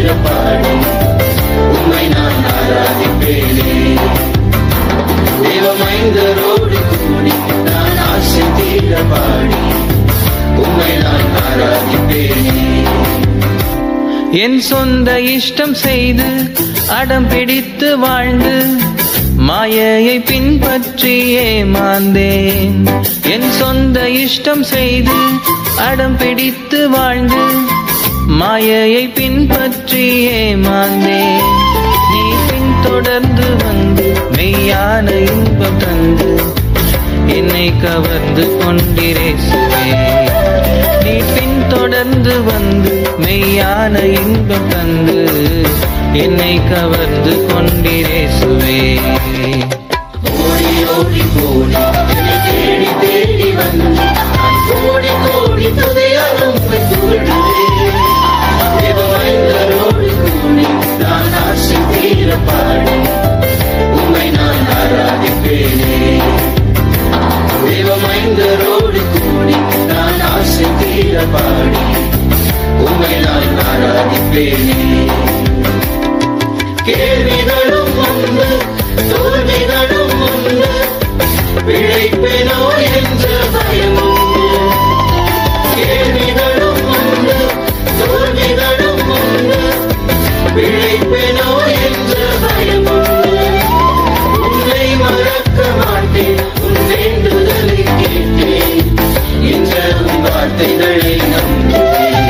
தீர பாடி உம்மை நான் ஆராதிப்பேனே. தேவமைந்தரோடு கூடி நான் ஆசை தீர பாடி உம்மை நான் ஆராதிப்பேனே. என் சொந்த இஷ்டம் செய்து அடம் பிடித்து வாழ்ந்து மாயையை பின்பற்றி ஏமாந்தேன். என் சொந்த இஷ்டம் செய்து அடம் பிடித்து வாழ்ந்து மாயையை பின்பற்றி ஏமாந்தேன். நீ பின்தொடர்ந்து வந்து மெய்யான இன்பம் தந்து என்னை கவர்ந்து கொண்டிரேசுவே. நீ பின்தொடர்ந்து வந்து மெய்யான இன்பம் தந்து என்னை கவர்ந்து கொண்டிரேசுவே. ஓடி ஓடி போடி என்னை தேடி தேடி வந்து நான் கோடி கோடி துதியாலும் துள்ளுவே. தேவமைந்தரோடு கூடி நான் ஆசை தீர பாடி உம்மை நான் ஆராதிப்பேனே. தேவமைந்தரோடு கூடி நான் ஆசை தீர பாடி உம்மை நான் ஆராதிப்பேனே. கேள்விகளும் உண்டு தோல்விகளும் உண்டு பிழைப்பேனோ என்ற பயம் உண்டு. கேள்விகளும் உண்டு தோல்விகளும் உண்டு பிழைப்பேனோ என்ற பயம் உண்டு. உன்னை மறக்க மாட்டேன் உன் வேண்டுதலை கேட்டேன் என்ற உன் வார்த்தைகளை நம்புவேன்.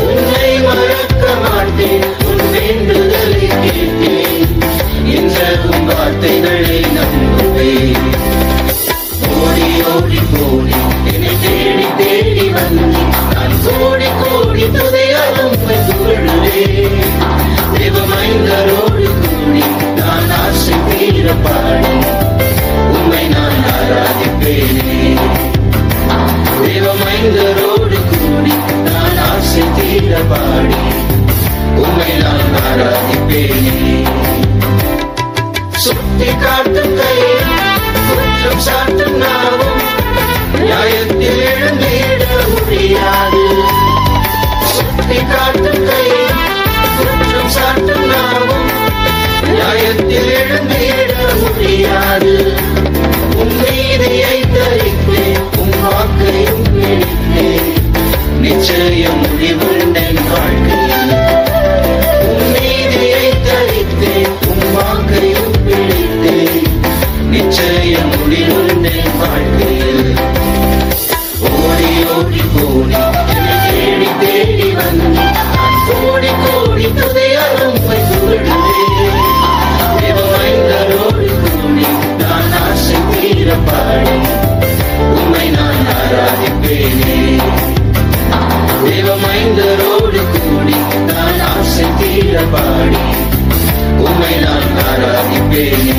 உன்னை மறக்க மாட்டேன் உன் வேண்டுதலை கேட்டேன் என்ற உன் வார்த்தைகளை நம்புவேன். ஓடி ஓடி போடி என்னை தேடி தேடி வந்து நான் கோடி கோடி துதியாலும் துள்ளுவேன். தேவமைந்தரோடு கூடி நான் ஆசை தீர பாடி உம்மை நான் ஆராதிப்பேனே. தேவமைந்தரோடு கூடி நான் ஆசை தீர பாடி உம்மை நான் ஆராதிப்பேனே. சுட்டி காட்டும் கையில் குற்றம் சாட்டும் நாவும் நியாயத்தில் எழுந்திட முடியாது. சுட்டி காட்டும் கையில் குற்றம் சாட்டும் நாவும் நியாயத்தில் எழுந்திட முடியாது. உன் நீதியை தரித்தேன் உன் வாக்கையும் பிடித்தேன் நிச்சயம் முடிவுண்டேன் வாழ்க்கையில். உன் நீதியை தரித்தேன் உன் வாக்கையும் பிடித்தேன் நிச்சயம் முடிவுண்டேன் வாழ்க்கையில். ஓடி ஓடி போடி என்னை தேடி தேடி வந்து நான் கோடி கோடி துதியாலும் துள்ளுவேன். தேவமைந்தரோடு கூடி நான் ஆசை தீர பாடி உம்மை நான் ஆராதிப்பேனே. தேவமைந்தரோடு கூடி நான் ஆசை தீர பாடி உம்மை நான் ஆராதிப்பேனே.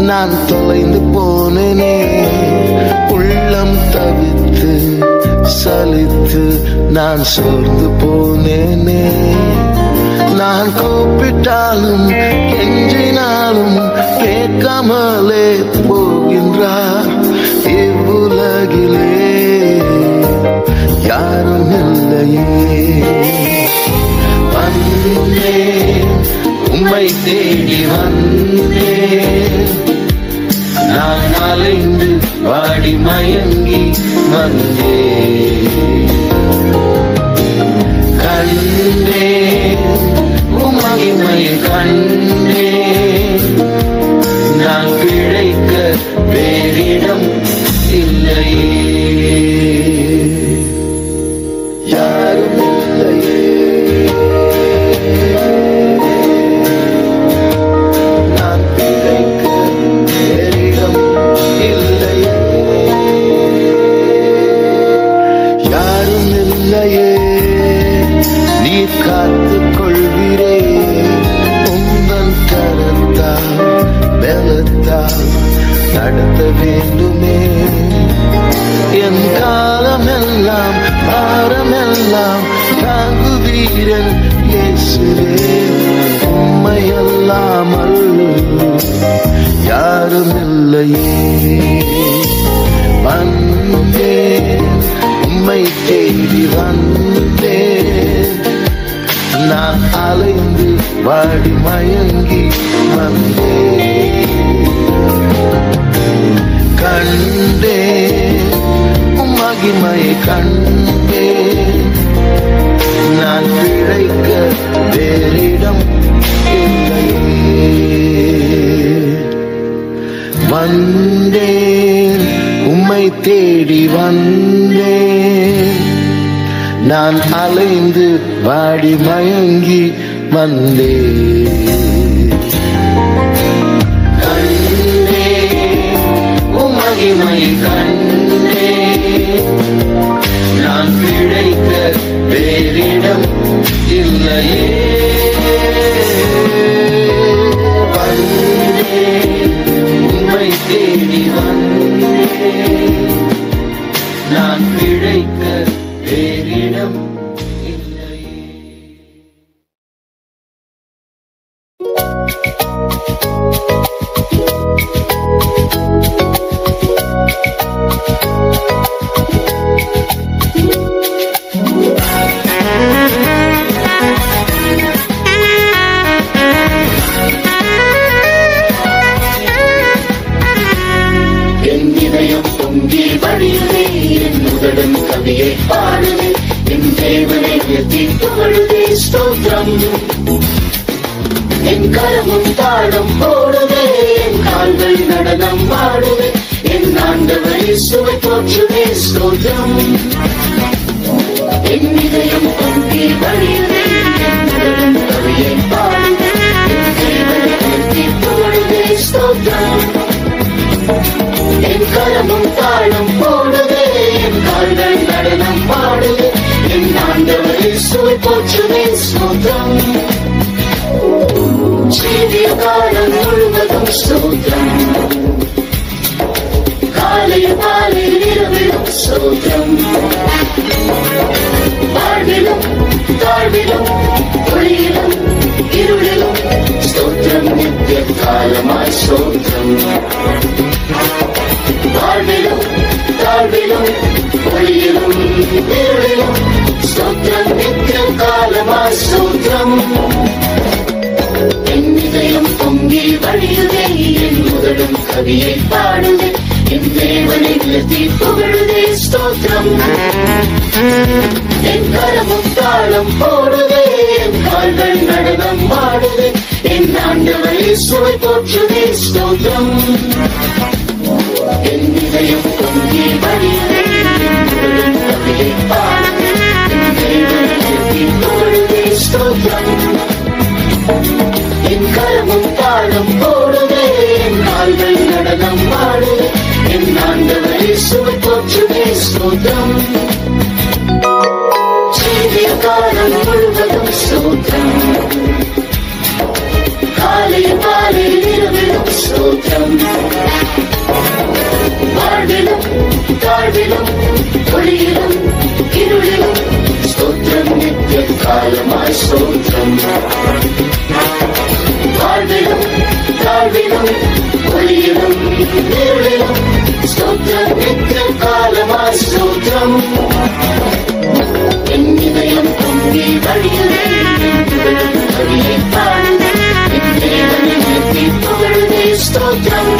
நான் தொலைந்து போனேனே, உள்ளம் தவித்து சலித்து நான் சோர்ந்து போனேனே. நான் கூப்பிட்டாலும் கெஞ்சினாலும் கேட்காமலே போகின்றார். இவ்வுலகிலே யாரும் இல்லையே. வந்தேன் உம்மை தேடி வந்தேன், நான் அலைந்து வாடி மயங்கி வந்தேன். கண்டேன் உம்மை கண்டேன், நான் பிழைக்க வேறிடம் இல்லையே. யாரும் இல்லையே. யாரும் எல்லாம் தாங்குவீரன் இயேசுவே. உம்மை அல்லாமல் யாரும் இல்லையே. வந்தேன் உம்மை தேடி வந்தேன், நான் அலைந்து வாடி மயங்கி வந்தேன். கண்டேன் உம் மகிமையை கண்டேன், நான் பிழைக்க வேறிடம் இல்லையே. வந்தேன் உம்மை தேடி வந்தேன், நான் அலைந்து வாடி மயங்கி வந்தேன். கண்டேன் உம் மகிமை கண்டேன், நான் பிழைக்க வேறிடம் இல்லையே. வந்தேன் உம்மை தேடி வந்தேன், நான் பிழைக்க வேறிடம் இல்லையே. என் இதயம் பொங்கி வழியுதே, என் முதலும் கவியை பாடுதே, என் தேவனை உயர்த்தி புகழுதே ஸ்தோத்திரம். என் கரமும் தாளம் போடுதே, என் கால்கள் நடனம் ஆடுதே, என் ஆண்டவரை சுவை போற்றுதே ஸ்தோத்திரம். என் இதயம் பொங்கி வழியுதே, என் முதலும் கவியை பாடுதே, என் தேவனை உயர்த்தி புகழுதே ஸ்தோத்திரம். என் கரமும் தாளம் போடுதே, என் கால்கள் நடனம் பாடுதே, என் ஆண்டவரை சுவை போற்றுதே ஸ்தோத்திரம். ஜீவிய காலம் முழுவதும் ஸ்தோத்திரம், காலை மாலை இரவிலும் ஸ்தோத்திரம். வாழ்விலும் தாழ்விலும் ஒளியிலும் இருளிலும் ஸ்தோத்திரம், நித்திய காலமாய் ஸ்தோத்திரம். வாழ்விலும் தாழ்விலும் ஒளியிலும் இருளிலும் ஸ்தோத்திரம், நித்திய காலமாய் ஸ்தோத்திரம். என் இதயம் பொங்கி வழியுதே, என் முதலும் கவியை பாடுதே, என் தேவனை உயர்த்தி புகழுதே ஸ்தோத்திரம். என் கரமும் தாளம் போடுதே, என் கால்கள் நடனம் ஆடுதே, என் ஆண்டவரை சுவை போற்றுதே ஸ்தோத்திரம். என் இதயம் பொங்கி வழியுதே, என் முதலும் கவியை பாடுதே, என் தேவனை உயர்த்தி புகழுதே ஸ்தோத்திரம். என் கரமும் தாளம் போடுதே, என் கால்கள் நடனம் ஆடுதே, என் ஆண்டவரை சுவை போற்றுதே ஸ்தோத்திரம். ஜீவிய காலம் முழுவதும் ஸ்தோத்திரம், காலை மாலை இரவிலும் ஸ்தோத்திரம். வாழ்விலும் தாழ்விலும் ஒளியிலும் இருளிலும் ஸ்தோத்திரம், நித்திய காலமாய் ஸ்தோத்திரம். வாழ்விலும் தாழ்விலும் ஒளியிலும் இருளிலும் ஸ்தோத்திரம், நித்திய காலமாய் ஸ்தோத்திரம். என் இதயம் பொங்கி வழியுதே, என் புகழும் கவியை பாடுதே, என் தேவனை உயர்த்தி புகழுதே ஸ்தோத்திரம்.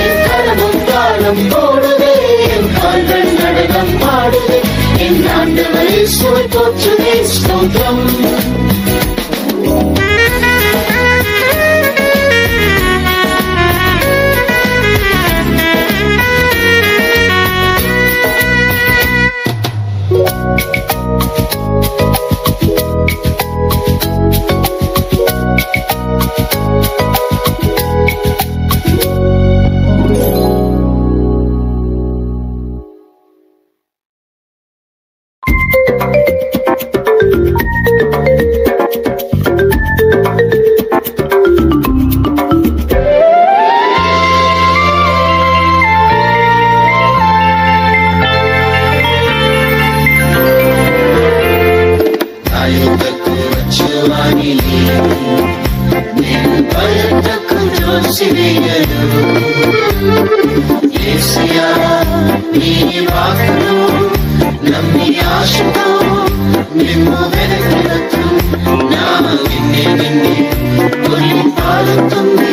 என் கரமும் தாளம் போடுதே, என் கால்கள் நடனம் ஆடுதே, என் ஆண்டவரை சுவை போற்றுதே ஸ்தோத்திரம். నీ వాక్కును నమ్మి ఆశతో నిన్ను వెనకలతో నా నిన్నే నిన్నే కొలి పాలుతుంది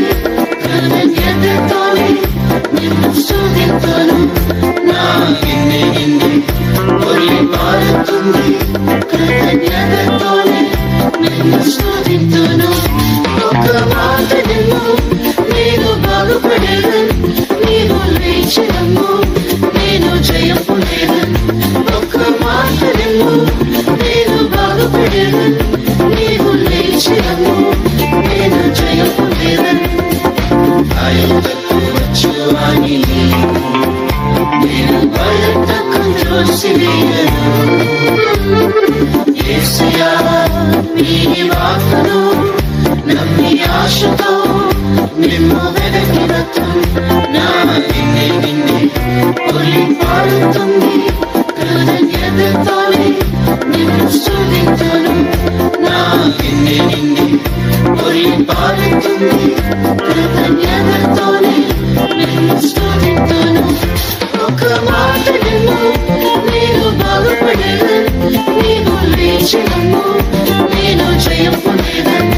కృతజ్ఞతతోనే నిన్ను స్తుతింతును నా నిన్నే నిన్నే కొలి పాలుతుంది కృతజ్ఞతతోనే నిన్ను స్తుతింతును ఒక మాట నిన్ను నేను బాగుపడేదను నీవు లేచినము నేను జయం పొందేదను ఒక మాట నిన్ను నేను బాగుపడేదను నీవు లేచినము నేను జయం పొందేదను భయతకు వచ్చువాని నేను భయతకు త్రోసివేయను యేసయ్యా నీ వాక్కును నమ్మి ఆశతో నిన్ను వెనకినతో నా నిన్నే నిన్నే కొలి పాడుతుంది కృతజ్ఞతతోనే నిన్ను స్తుతింతును నా నిన్నే నిన్నే కొలి పాడుతుంది కృతజ్ఞతతోనే నిన్ను స్తుతింతును ఒక మాట నిన్ను నేను బాగుపడేదను నీవు లేచినము నేను జయం పొందేదను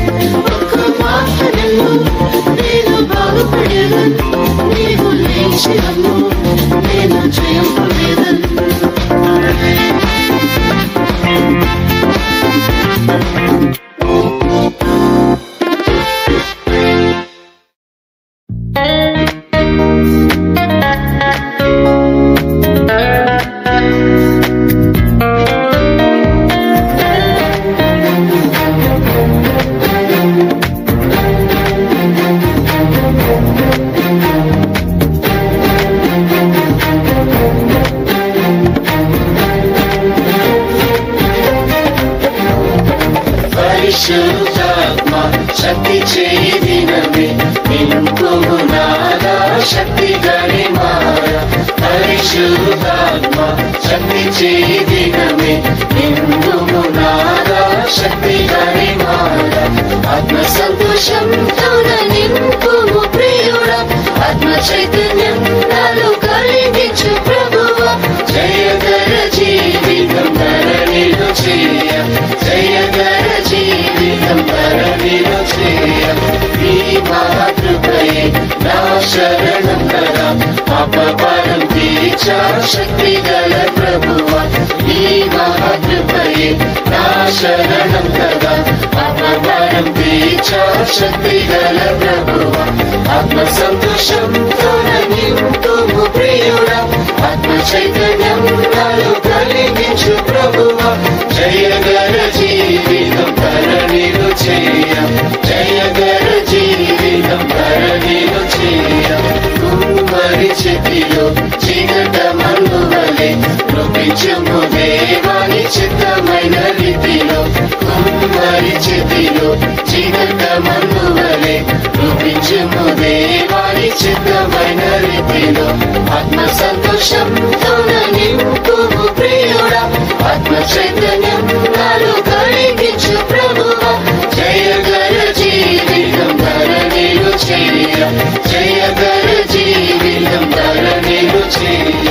ఒక మాట నిన్ను నేను బాగుపడేదను నీవు లేచినము నేను జయం పొందేదను పరిశుద్ధాత్మ శక్తి చేయి దినమే నింపుము నాదా శక్తి గణిమార పరిశుద్ధాత్మ శక్తి చేయి దినమే నింపుము నాదా శక్తి గణిమార ఆత్మ సంతోషంతో నింపుము ప్రియుడా ఆత్మ చైతన్యం నాలో కలిగించు ప్రభువా జయకర జీవితం ధరణిలో చేయ జయకర జీవితం ధరణిలో చేయ ఈ మహాకృపయే నా శరణం కదా పాపభారం తీర్చా శక్తి గల ప్రభువా ఈ మహాకృపయే నా శరణం కదా పాపభారం తీర్చా శక్తి గల ప్రభువా ఆత్మ సంతోషంతో నింపుము ప్రియుడా ఆత్మ చైతన్యం నాలో కలిగించు ప్రభువా జయకర జీవితం ధరణిలో చేయ జయకర జీవితం ధరణిలో చేయ కుమ్మరి చేతిలో చీకట మన్ను వలె రూపించుము దేవాని చిత్తమైన రీతిలో కుమ్మరి చేతిలో చీకట మన్ను వలె రూపించుము దేవాని చిత్తమైన రీతిలో ఆత్మ సంతోషంతో నింపుము ప్రియుడా ఆత్మ చైతన్యం నాలో కలిగించు ప్రభువా జయకర జీవితం ధరణిలో చేయ జయకర జీవితం ధరణిలో చేయ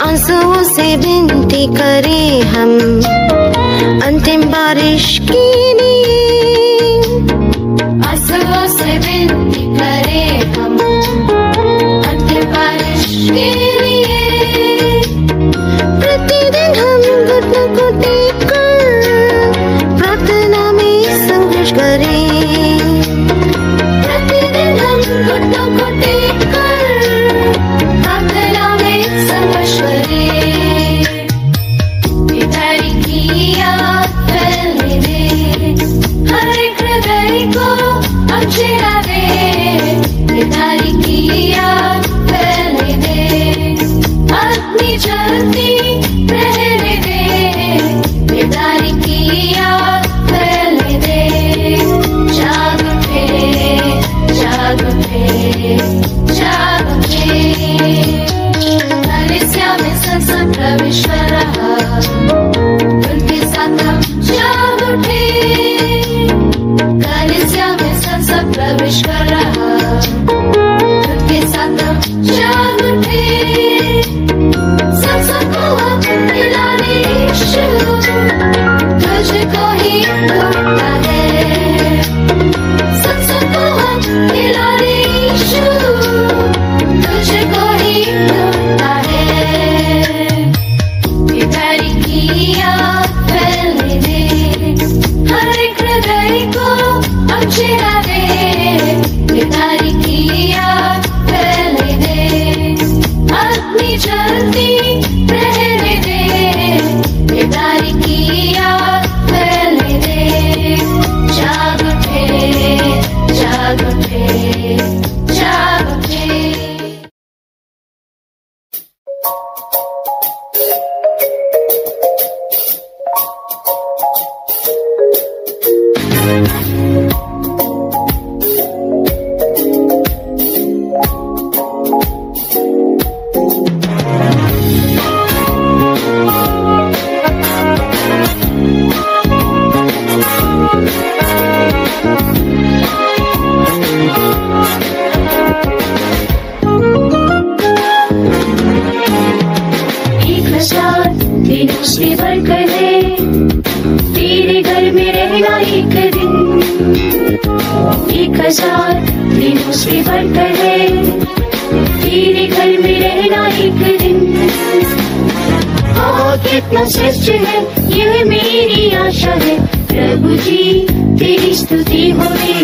आंसुओं से विनती करें हम अंतिम बारिश के लिए आंसुओं से विनती करें हम अंतिम बारिश के लिए प्रतिदिन हम घुटनों को टेक कर प्रार्थना में संघर्ष करें प्रतिदिन हम घुटनों को टेक कर प्रार्थना में अपनी जलती रहने दे, बेदारी की आग फैलने दे। जाग उठे, जाग उठे, जाग उठे। कलीसिया में संसद प्रवेश कर रहा, उनके साथ हम जाग उठे। कलीसिया में संसद प्रवेश कर रहा, उनके साथ हम जाग उठे। संसद को हम हिलाने यीशु, तुझको ही ढूंढता है। संसद को हम हिलाने यीशु, तुझको ही ढूंढता है। बेदारी की आग फैलने दे, हर एक हृदय को अब छिड़ा दे। बेदारी की आग फैलने दे, अपनी जलती रहने दे। बेदारी की आग फैलने दे। जाग उठे, जाग उठे, जाग उठे। एक हजार दिनों से बढ़कर है, तेरे घर में रहना एक दिन। 1000 दिनों से बढ़कर है, तेरे घर में रहना एक दिन। कितना श्रेष्ठ है, यह मेरी आशा है। प्रभु जी तेरी स्तुति होवे।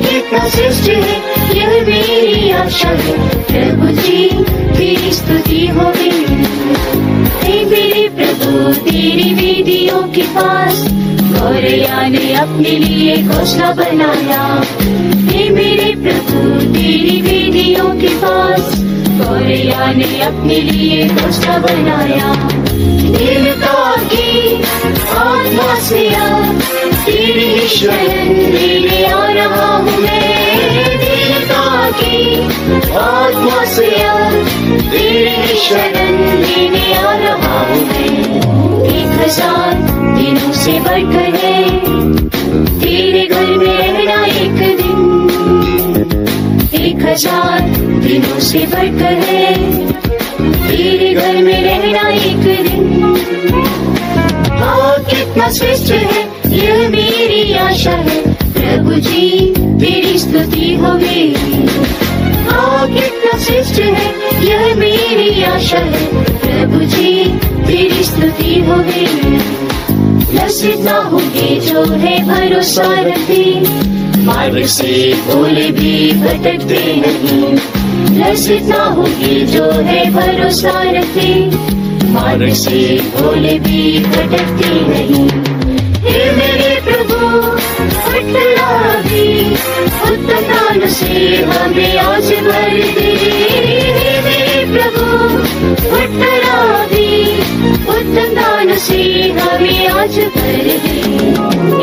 कितना श्रेष्ठ है, यह मेरी आशा है। प्रभु जी तेरी स्तुति होवे। हे मेरे प्रभु तेरी वेदियों के पास, गौरैया ने अपने लिए घोंसला बनाया। हे मेरे प्रभु तेरी वेदियों के पास, गौरैया ने अपने लिए घोंसला बनाया। देवता की आत्मा से आ, तेरी शरण लेने आ रहा हूँ मैं। देवता की आत्मा से आ, तेरी शरण लेने आ रहा हूँ मैं। 1000 दिनों से बढ़कर है, तेरे घर में रहना एक दिन। 1000 दिनों से बढ़कर है, तेरे घर में रहना एक दिन। कितना श्रेष्ठ है, यह मेरी आशा है। प्रभु जी तेरी स्तुति होवे। कितना श्रेष्ठ है, यह मेरी आशा है। प्रभु जी तेरी स्तुति होवे। लज्जित ना होंगे जो है भरोसा रखते, मार्ग से भोले भी भटकते नहीं। लज्जित ना होंगे जो है भरोसा रखते, मार्ग से भोले भी भटकते नहीं। हे मेरे प्रभु भी उत्तम दान से हमें आज भर दे। हे मेरे प्रभु भी उत्तम दान से हमें आज भर दे।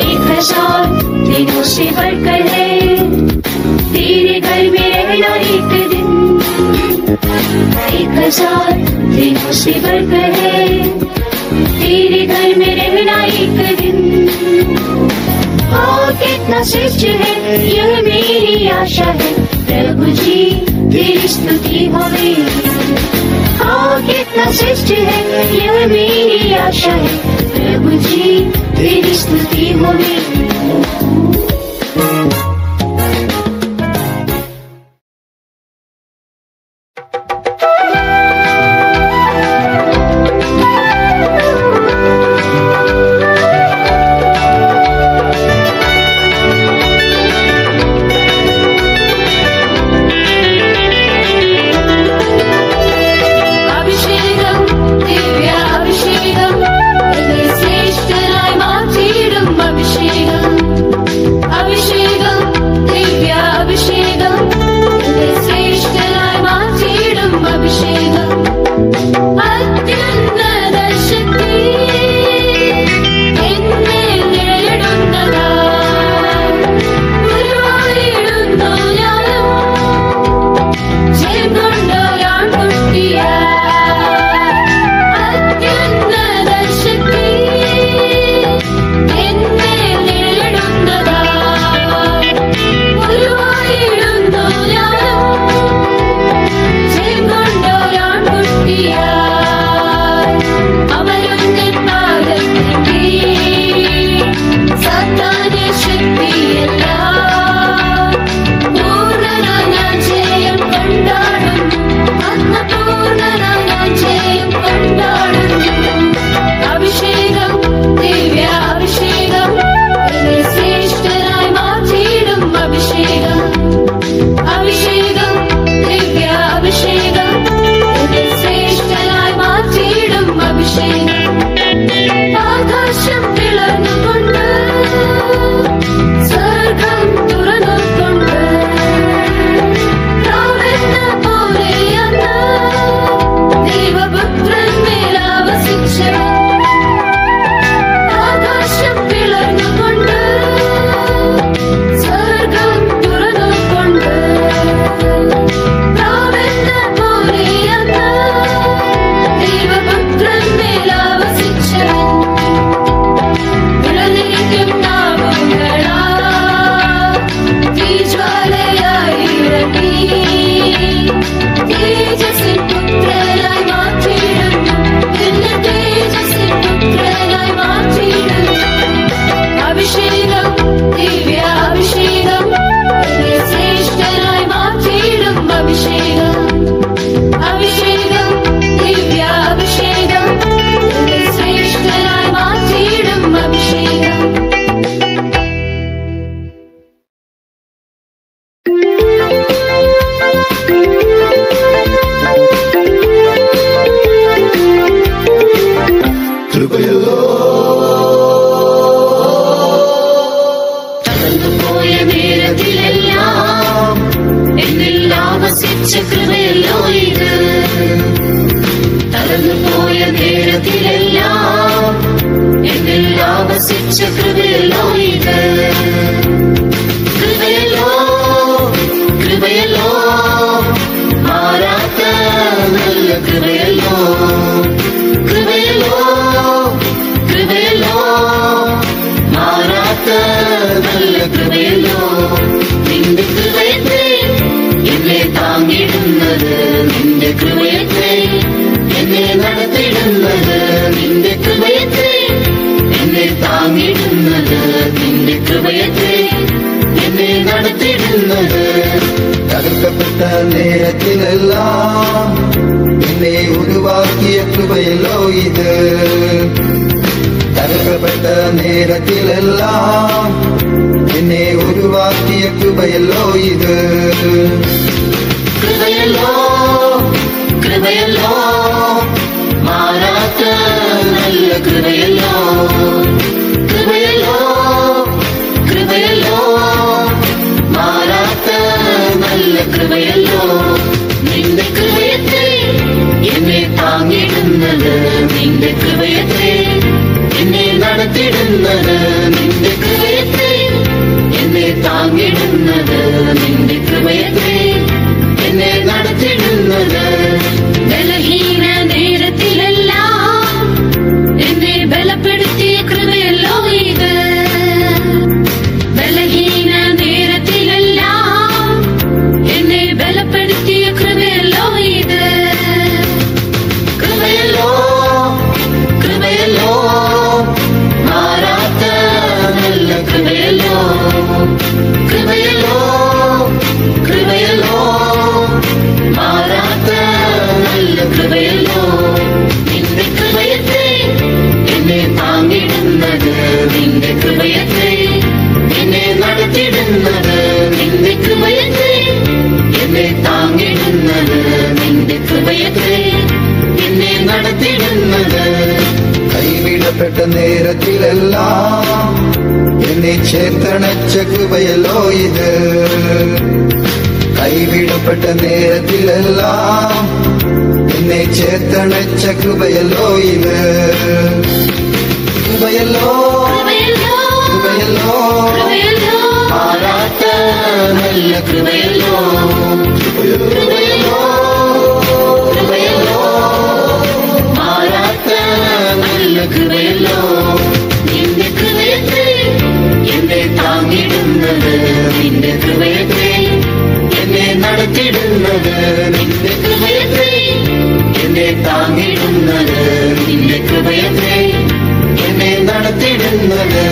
1000 दिनों से बढ़कर है, तेरे घर में रहना एक दिन। 1000 दिनों से बढ़कर है, तेरे घर में रहना एक दिन। कितना श्रेष्ठ है, यह मेरी आशा है। प्रभु जी तेरी स्तुति होवे। कितना श्रेष्ठ है, यह मेरी आशा है। प्रभु जी तेरी स्तुति होवे। Abhishekam, Abhishekam, ಆಸಿಚ್ಚ ಕೃಪೆಯಲ್ಲೋ ಇದೆ ಕೃಪೆಯಲ್ಲೋ ಕೃಪೆಯಲ್ಲೋ ಮಾರಾಟ നല്ല കൃപയല്ലോ കൃപയല്ലോ കൃപയല്ലോ മാറാത്ത നല്ല കൃപയല്ലോ നിന്റെ കൃപയത്തെ എന്നെ താങ്ങിടുന്നത് നിന്റെ കൃപയത്തെ എന്നെ നടത്തിടുന്നത് നിന്റെ കൃപയത്തെ എന്നെ താങ്ങിടുന്നത് നിന്റെ കൃപയത്തെ എന്നെ നടത്തിടുന്നത് തകർക്കപ്പെട്ട നേരത്തിലെല്ലാം എന്നെ ഉരുവാക്കിയ കൃപയല്ലോ ഇത് തകർക്കപ്പെട്ട നേരത്തിലെല്ലാം എന്നെ ഉരുവാക്കിയ കൃപയല്ലോ ഇത് കൃപയല്ലോ കൃപയല്ലോ മാറാത്ത നല്ല കൃപയല്ലോ കൃപയല്ലോ കൃപയല്ലോ മാറാത്ത നല്ല കൃപയല്ലോ നിന്റെ കൃപയത്തെ എന്നെ താങ്ങിടുന്നത് നിന്റെ കൃപയത്തെ എന്നെ നടത്തിടുന്നത് നിന്റെ കൃപയത്തെ എന്നെ താങ്ങിടുന്നത് നിന്റെ കൃപയത്തെ എന്നെ നടത്തിടുന്നത് ബലഹീന നേരത്തിലെല്ലാം എന്നെ ബലപ്പെടുത്തിയ കൃപയല്ലോ ഇത് ബലഹീന നേരത്തിലെല്ലാം എന്നെ ബലപ്പെടുത്തിയ കൃപയല്ലോ ഇത് കൃപയല്ലോ കൃപയല്ലോ മാറാത്ത നല്ല കൃപയല്ലോ കൃപയല്ലോ കൃപയല്ലോ മാറാത്ത നല്ല കൃപയല്ലോ നിന്റെ കൃപയത്തെ എന്നെ താങ്ങിടുന്നത് നിന്റെ കൃപയത്തെ എന്നെ നടത്തിടുന്നത് നിന്റെ കൃപയത്തെ എന്നെ താങ്ങിടുന്നത് നിന്റെ കൃപയത്തെ എന്നെ നടത്തിടുന്നത് കൈവിടപ്പെട്ട നേരത്തിലെല്ലാം എന്നെ ചേർത്തണച്ച കൃപയല്ലോ ഇത് കൈവിടപ്പെട്ട നേരത്തിലെല്ലാം എന്നെ ചേർത്തണച്ച കൃപയല്ലോ ഇത് കൃപയല്ലോ കൃപയല്ലോ മാറാത്ത നല്ല കൃപയല്ലോ കൃപയല്ലോ കൃപയല്ലോ മാറാത്ത നല്ല കൃപയല്ലോ നിന്റെ കൃപയത്തെ എന്നെ താങ്ങിടുന്നത് നിന്റെ കൃപയത്തെ എന്നെ നടത്തിടുന്നത് നിന്റെ കൃപയത്തെ എന്നെ താങ്ങിടുന്നത് നിന്റെ കൃപയത്തെ എന്നെ നടത്തിടുന്നത്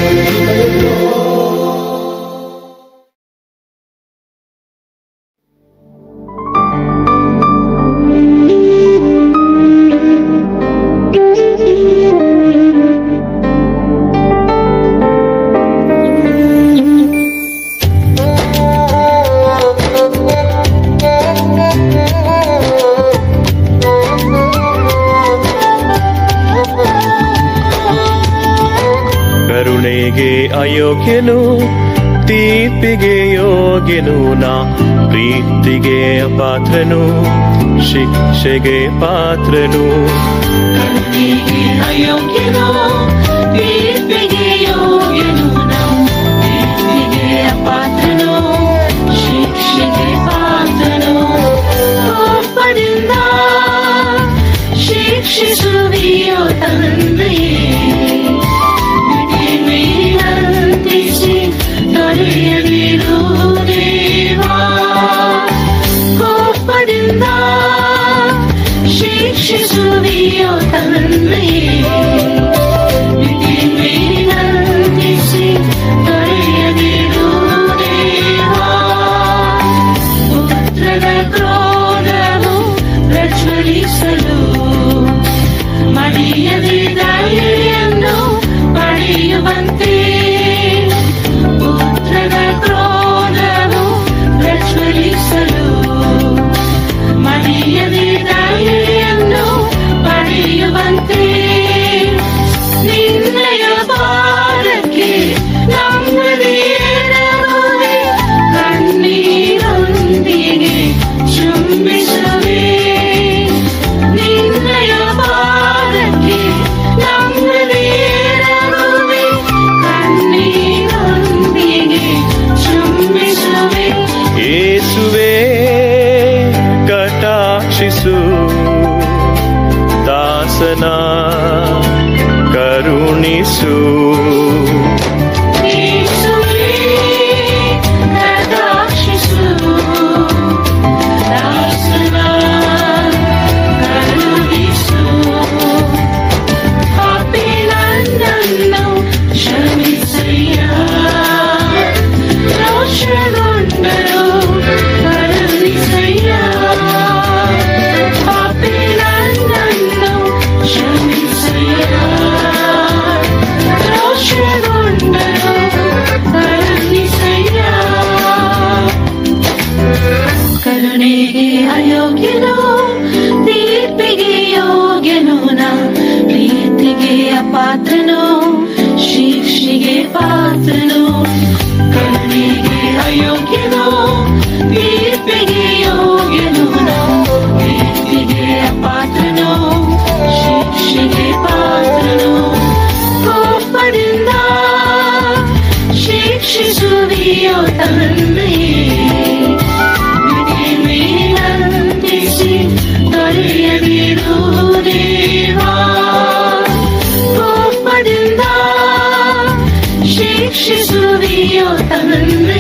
ಕರುಣೆಗೆ ಅಯೋಗ್ಯನು ತೀರ್ಪಿಗೆ ಯೋಗ್ಯನು ನಾ ಪ್ರೀತಿಗೆ ಅಪಾತ್ರನು ಶಿಕ್ಷೆಗೆ ಪಾತ್ರನು ಕರುಣೆಗೆ ಅಯೋಗ್ಯನು ತೀರ್ಪಿಗೆ ಯೋಗ್ಯನು ನಾ ಪ್ರೀತಿಗೆ ಅಪಾತ್ರನು ಶಿಕ್ಷೆಗೆ ಪಾತ್ರನು ಕೋಪದಿಂದ ಶಿಕ್ಷಿಸುವಿಯೋ ತಂದೆಯೇ ತೊರೆಯದಿರು ದೇವಾ ಕೋಪದಿಂದ ಶಿಕ್ಷಿಸುವಿಯೋ ತಂದೆಯೇ ವಿನಂತಿಸಿ ತೊರೆಯದಿರು ದೇವಾ ಪುತ್ರನ ಕ್ರೋಧವು ಪ್ರಜ್ವಲಿಸಲು ಮಡಿಯದೆ ದಯೆಯನ್ನು ಪಡೆಯುವಂತೆ ಪುತ್ರನ ಕ್ರೋಧವು ಪ್ರಜ್ವಲಿಸಲು ಮಡಿಯದೆ ದಯೆಯನ್ನು ಪಡೆಯುವಂತೆ ರಕ್ಷಿಸು ದಾಸನ ಕರುಣಿಸು ಕರುಣೆಗೆ ಅಯೋಗ್ಯನು, ತೀರ್ಪಿಗೆ ಯೋಗ್ಯನು, ನಾ ಪ್ರೀತಿಗೆ ಅಪಾತ್ರನು, ಶಿಕ್ಷೆಗೆ ಪಾತ್ರನು. ಕರುಣೆಗೆ ಅಯೋಗ್ಯನು, ತೀರ್ಪಿಗೆ ಯೋಗ್ಯನು, ನಾ ಪ್ರೀತಿಗೆ ಅಪಾತ್ರನು, ಶಿಕ್ಷೆಗೆ ಪಾತ್ರನು. ಕೋಪದಿಂದ ಶಿಕ್ಷಿಸುವಿಯೋ ತಂದೆಯೇ, ತೊರೆಯದಿರು ದೇವಾ. ಕೋಪದಿಂದ ಶಿಕ್ಷಿಸುವಿಯೋ ತಂದೆ,